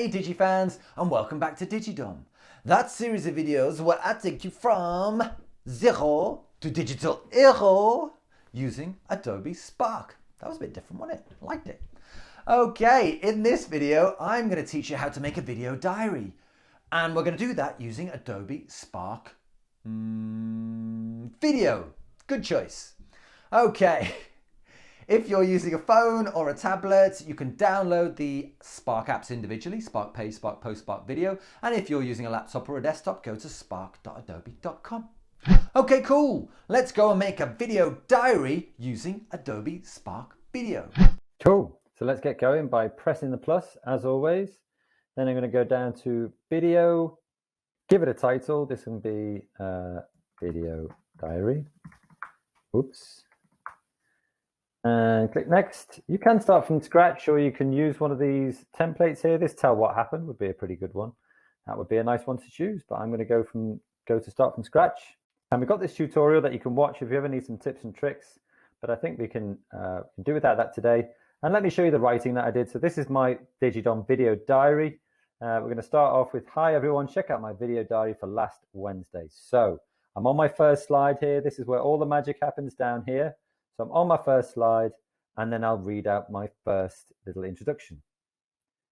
Hey DigiFans, and welcome back to DigiDom, that series of videos where I take you from zero to digital hero using Adobe Spark. That was a bit different, wasn't it? I liked it. Okay, in this video, I'm going to teach you how to make a video diary. And we're going to do that using Adobe Spark Video. Good choice. Okay. If you're using a phone or a tablet, you can download the Spark apps individually, Spark Page, Spark Post, Spark Video. And if you're using a laptop or a desktop, go to spark.adobe.com. Okay, cool. Let's go and make a video diary using Adobe Spark Video. Cool. So let's get going by pressing the plus, as always. Then I'm going to go down to video, give it a title. This can be video diary. Oops. And click next. You can start from scratch, or you can use one of these templates here. This tell what happened would be a pretty good one. That would be a nice one to choose, but I'm going to go to start from scratch. And we've got this tutorial that you can watch if you ever need some tips and tricks, but I think we can do without that today. And let me show you the writing that I did. So this is my DigiDom video diary. We're going to start off with, hi everyone, check out my video diary for last Wednesday. So I'm on my first slide here. This is where all the magic happens down here. So I'm on my first slide, and then I'll read out my first little introduction.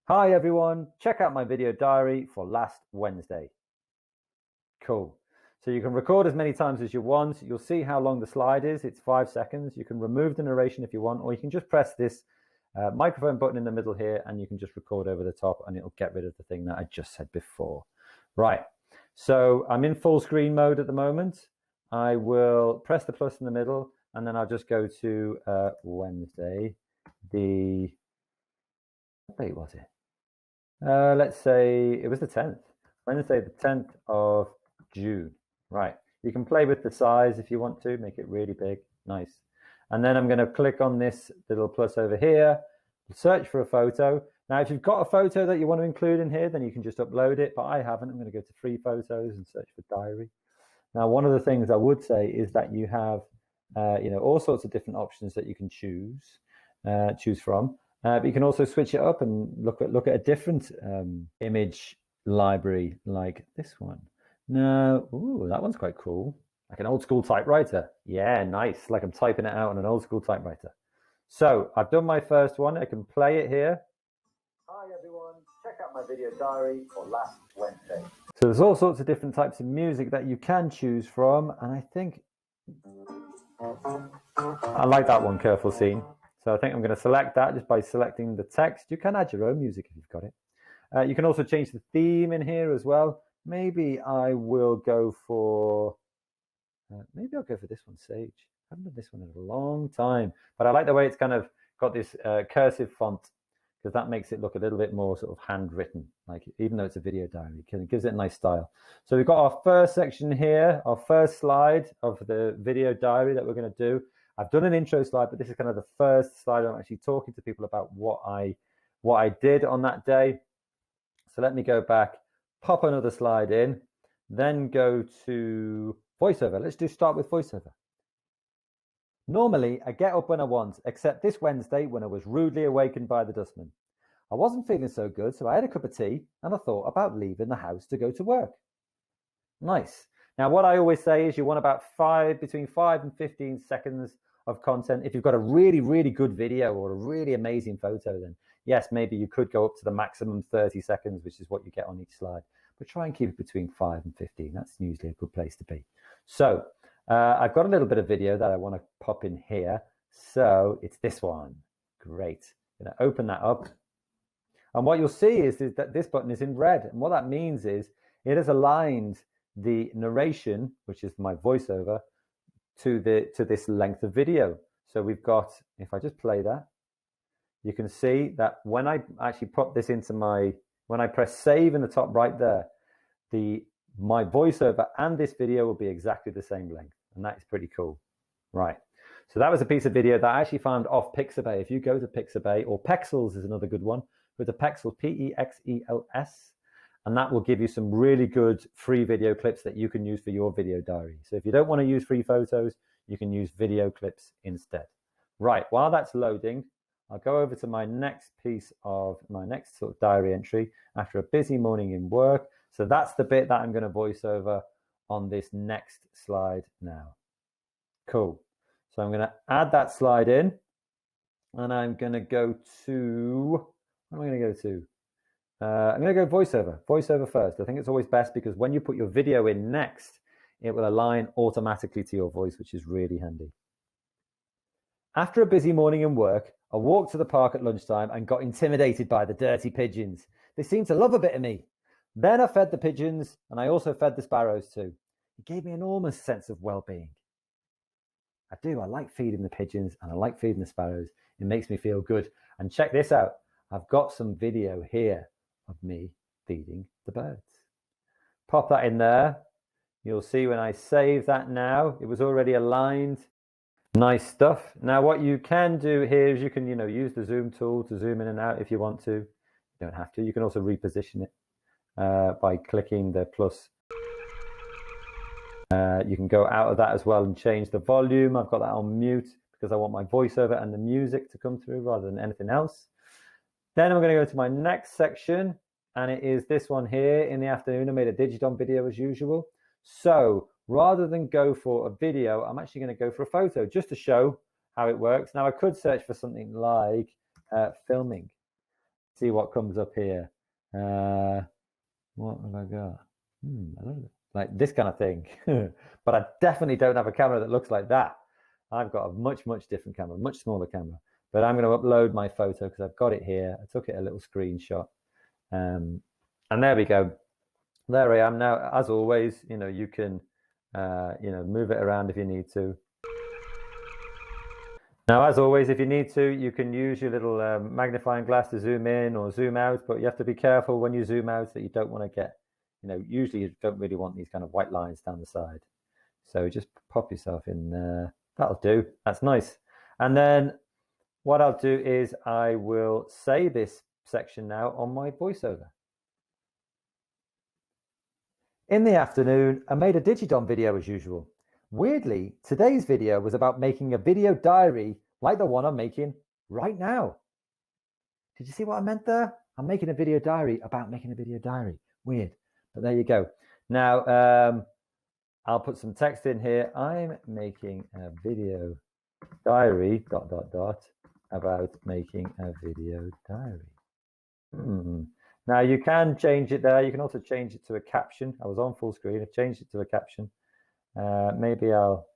Hi everyone, check out my video diary for last Wednesday. Cool. So you can record as many times as you want. You'll see how long the slide is. It's 5 seconds. You can remove the narration if you want, or you can just press this microphone button in the middle here, and you can just record over the top, and it'll get rid of the thing that I just said before. Right. So I'm in full screen mode at the moment. I will press the plus in the middle, and then I'll just go to Wednesday. What date was it? Let's say it was the 10th. Wednesday, the 10th of June. Right. You can play with the size if you want to, make it really big. Nice. And then I'm going to click on this little plus over here, search for a photo. Now, if you've got a photo that you want to include in here, then you can just upload it, but I haven't. I'm going to go to free photos and search for diary. Now, one of the things I would say is that you have all sorts of different options that you can choose from. But you can also switch it up and look at a different image library like this one. Now, ooh, that one's quite cool. Like an old school typewriter. Yeah, nice. Like I'm typing it out on an old school typewriter. So I've done my first one. I can play it here. Hi everyone, check out my video diary for last Wednesday. So there's all sorts of different types of music that you can choose from, and I think I like that one, Careful Scene. So I think I'm going to select that just by selecting the text. You can add your own music if you've got it. You can also change the theme in here as well. Maybe I will go for, maybe I'll go for this one, Sage. I haven't done this one in a long time, but I like the way it's kind of got this cursive font, because that makes it look a little bit more sort of handwritten, like even though it's a video diary, it gives it a nice style. So we've got our first section here, our first slide of the video diary that we're going to do. I've done an intro slide, but this is kind of the first slide I'm actually talking to people about what I did on that day. So let me go back, pop another slide in, then go to voiceover. Let's start with voiceover. Normally, I get up when I want, except this Wednesday when I was rudely awakened by the dustman. I wasn't feeling so good, so I had a cup of tea and I thought about leaving the house to go to work. Nice. Now, what I always say is you want about between 5 and 15 seconds of content. If you've got a really, really good video or a really amazing photo, then yes, maybe you could go up to the maximum 30 seconds, which is what you get on each slide. But try and keep it between 5 and 15. That's usually a good place to be. So I've got a little bit of video that I want to pop in here. So it's this one. Great. I'm going to open that up. And what you'll see is that this button is in red. And what that means is it has aligned the narration, which is my voiceover, to this length of video. So we've got, if I just play that, you can see that when I actually put this into when I press save in the top right there, my voiceover and this video will be exactly the same length. And that is pretty cool. Right. So that was a piece of video that I actually found off Pixabay. If you go to Pixabay, or Pexels is another good one, with the Pexels, P-E-X-E-L-S, and that will give you some really good free video clips that you can use for your video diary. So if you don't want to use free photos, you can use video clips instead. Right, while that's loading, I'll go over to my next piece of my next sort of diary entry after a busy morning in work. So that's the bit that I'm going to voice over on this next slide now. Cool. So I'm going to add that slide in, and I'm going to go to, what am I going to go to? I'm going to go voiceover first. I think it's always best because when you put your video in next, it will align automatically to your voice, which is really handy. After a busy morning in work, I walked to the park at lunchtime and got intimidated by the dirty pigeons. They seemed to love a bit of me. Then I fed the pigeons, and I also fed the sparrows too. It gave me an enormous sense of well-being. I like feeding the pigeons and I like feeding the sparrows. It makes me feel good. And check this out. I've got some video here of me feeding the birds. Pop that in there. You'll see when I save that now, it was already aligned. Nice stuff. Now what you can do here is you can, use the zoom tool to zoom in and out if you want to. You don't have to. You can also reposition it by clicking the plus. You can go out of that as well and change the volume. I've got that on mute because I want my voiceover and the music to come through rather than anything else. Then I'm going to go to my next section, and it is this one here. In the afternoon, I made a DigiDom video as usual. So rather than go for a video, I'm actually going to go for a photo just to show how it works. Now I could search for something like filming. See what comes up here. What have I got? I don't know. Like this kind of thing. But I definitely don't have a camera that looks like that. I've got a much, much different camera, much smaller camera. But I'm going to upload my photo because I've got it here. I took it a little screenshot. And there we go. There I am now. As always, you can move it around if you need to. Now, as always, if you need to, you can use your little magnifying glass to zoom in or zoom out, but you have to be careful when you zoom out that you don't want to get, usually you don't really want these kind of white lines down the side. So just pop yourself in there. That'll do. That's nice. And then what I'll do is I will say this section now on my voiceover. In the afternoon, I made a DigiDom video as usual. Weirdly, today's video was about making a video diary like the one I'm making right now. Did you see what I meant there? I'm making a video diary about making a video diary. Weird, but there you go. Now, I'll put some text in here. I'm making a video diary, ... about making a video diary. Now you can change it there. You can also change it to a caption. I was on full screen. I've changed it to a caption. Maybe I'll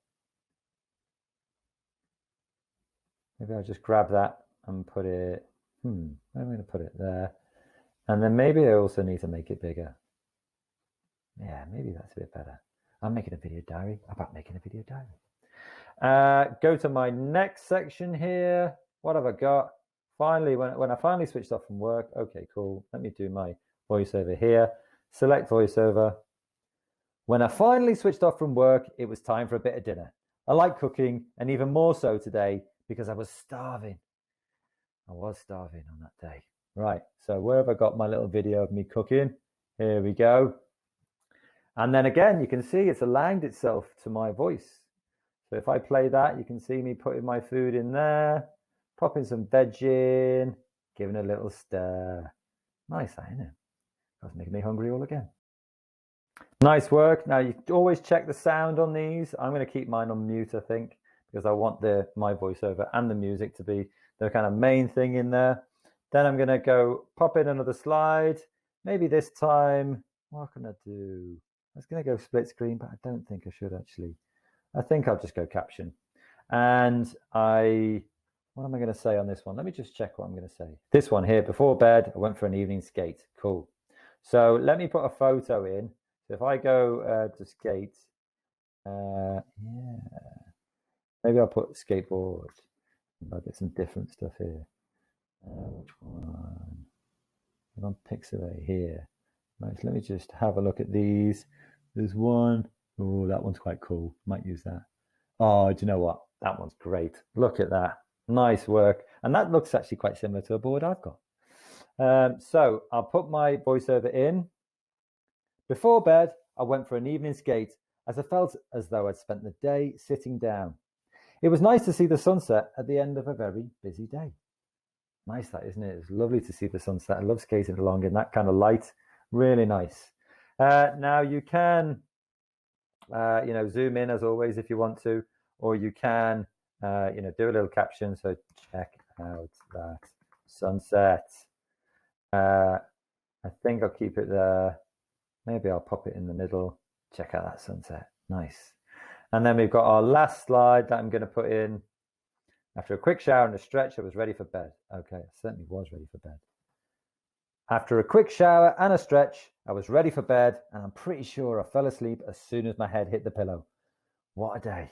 just grab that and put it. I'm going to put it there, and then maybe I also need to make it bigger. Yeah, maybe that's a bit better. I'm making a video diary about making a video diary. Go to my next section here. What have I got? Finally, when I finally switched off from work, okay, cool. Let me do my voiceover here. Select voiceover. When I finally switched off from work, it was time for a bit of dinner. I like cooking, and even more so today because I was starving. I was starving on that day. Right, so where have I got my little video of me cooking? Here we go. And then again, you can see it's aligned itself to my voice. So if I play that, you can see me putting my food in there, popping some veg in, giving a little stir. Nice, isn't it? That's making me hungry all again. Nice work. Now you always check the sound on these. I'm going to keep mine on mute, I think, because I want my voiceover and the music to be the kind of main thing in there. Then I'm going to go pop in another slide. Maybe this time, what can I do? I was going to go split screen, but I don't think I should actually. I think I'll just go caption. And what am I going to say on this one? Let me just check what I'm going to say. This one here, before bed, I went for an evening skate. Cool. So let me put a photo in. So if I go to skate, yeah, maybe I'll put skateboard. I'll get some different stuff here. Which one? I'm on Pixabay here. Right, so let me just have a look at these. There's one. Oh, that one's quite cool. Might use that. Oh, do you know what? That one's great. Look at that. Nice work. And that looks actually quite similar to a board I've got. So I'll put my voiceover in. Before bed, I went for an evening skate as I felt as though I'd spent the day sitting down. It was nice to see the sunset at the end of a very busy day. Nice that, isn't it? It's lovely to see the sunset. I love skating along in that kind of light. Really nice. Now you can, zoom in as always if you want to, or you can, do a little caption. So check out that sunset. I think I'll keep it there. Maybe I'll pop it in the middle. Check out that sunset. Nice. And then we've got our last slide that I'm going to put in. After a quick shower and a stretch, I was ready for bed. Okay, I certainly was ready for bed. After a quick shower and a stretch, I was ready for bed, and I'm pretty sure I fell asleep as soon as my head hit the pillow. What a day.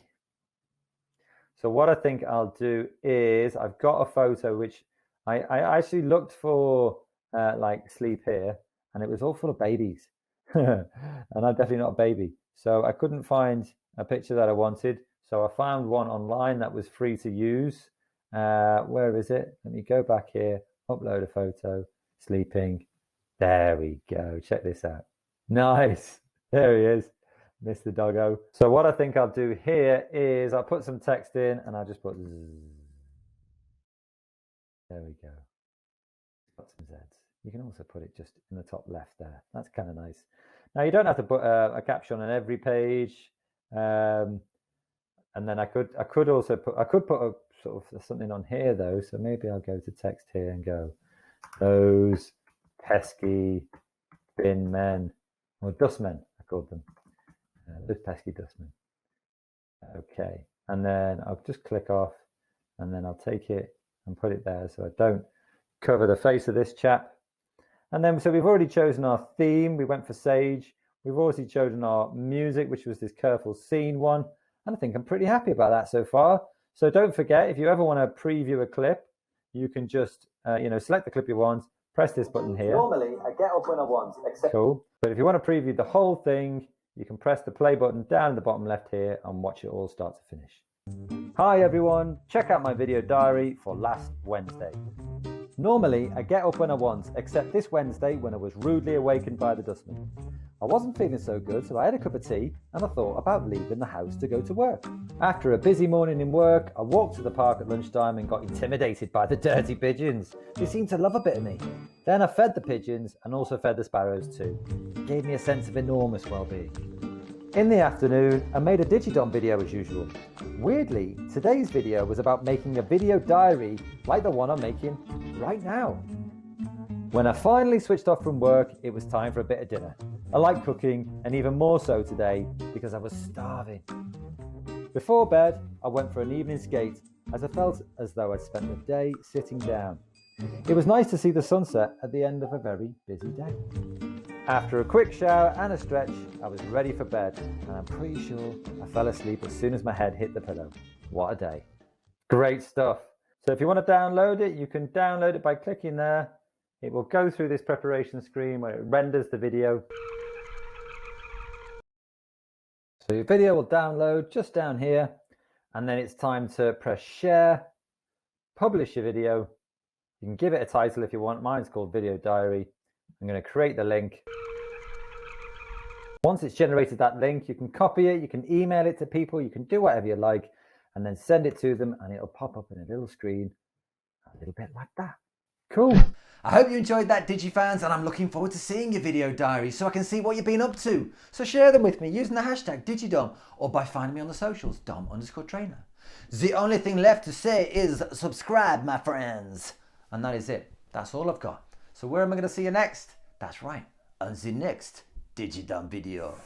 So what I think I'll do is, I've got a photo which I actually looked for like sleep here, and it was all full of babies. And I'm definitely not a baby. So I couldn't find a picture that I wanted. So I found one online that was free to use. Where is it? Let me go back here, upload a photo, sleeping. There we go. Check this out. Nice. There he is, Mr. Doggo. So what I think I'll do here is I'll put some text in and I'll just put zzz. There we go. Got some Zs. You can also put it just in the top left there. That's kind of nice. Now you don't have to put a caption on every page. And then I could also put a sort of something on here though. So maybe I'll go to text here and go, those pesky bin men, or dustmen, I called them. Those pesky dustmen. Okay, and then I'll just click off, and then I'll take it and put it there so I don't cover the face of this chap. And then, so we've already chosen our theme. We went for Sage. We've also chosen our music, which was this Careful Scene one. And I think I'm pretty happy about that so far. So don't forget, if you ever want to preview a clip, you can just, select the clip you want, press this button here. Normally, I get up when I want, except... Cool. But if you want to preview the whole thing, you can press the play button down in the bottom left here and watch it all start to finish. Hi everyone, check out my video diary for last Wednesday. Normally, I get up when I want, except this Wednesday when I was rudely awakened by the dustman. I wasn't feeling so good, so I had a cup of tea and I thought about leaving the house to go to work. After a busy morning in work, I walked to the park at lunchtime and got intimidated by the dirty pigeons. They seemed to love a bit of me. Then I fed the pigeons and also fed the sparrows too. It gave me a sense of enormous well-being. In the afternoon, I made a DigiDom video as usual. Weirdly, today's video was about making a video diary like the one I'm making right now. When I finally switched off from work, it was time for a bit of dinner. I like cooking, and even more so today because I was starving. Before bed, I went for an evening skate as I felt as though I'd spent the day sitting down. It was nice to see the sunset at the end of a very busy day. After a quick shower and a stretch, I was ready for bed, and I'm pretty sure I fell asleep as soon as my head hit the pillow. What a day. Great stuff. So if you want to download it, you can download it by clicking there. It will go through this preparation screen where it renders the video. So your video will download just down here, and then it's time to press share, publish your video. You can give it a title if you want. Mine's called Video Diary. I'm going to create the link. Once it's generated that link, you can copy it, you can email it to people, you can do whatever you like, and then send it to them, and it'll pop up in a little screen, a little bit like that. Cool. I hope you enjoyed that, DigiFans, and I'm looking forward to seeing your video diaries so I can see what you've been up to. So share them with me using the hashtag DigiDom or by finding me on the socials, Dom_trainer. The only thing left to say is subscribe, my friends. And that is it. That's all I've got. So where am I going to see you next? That's right, on the next DigiDom video.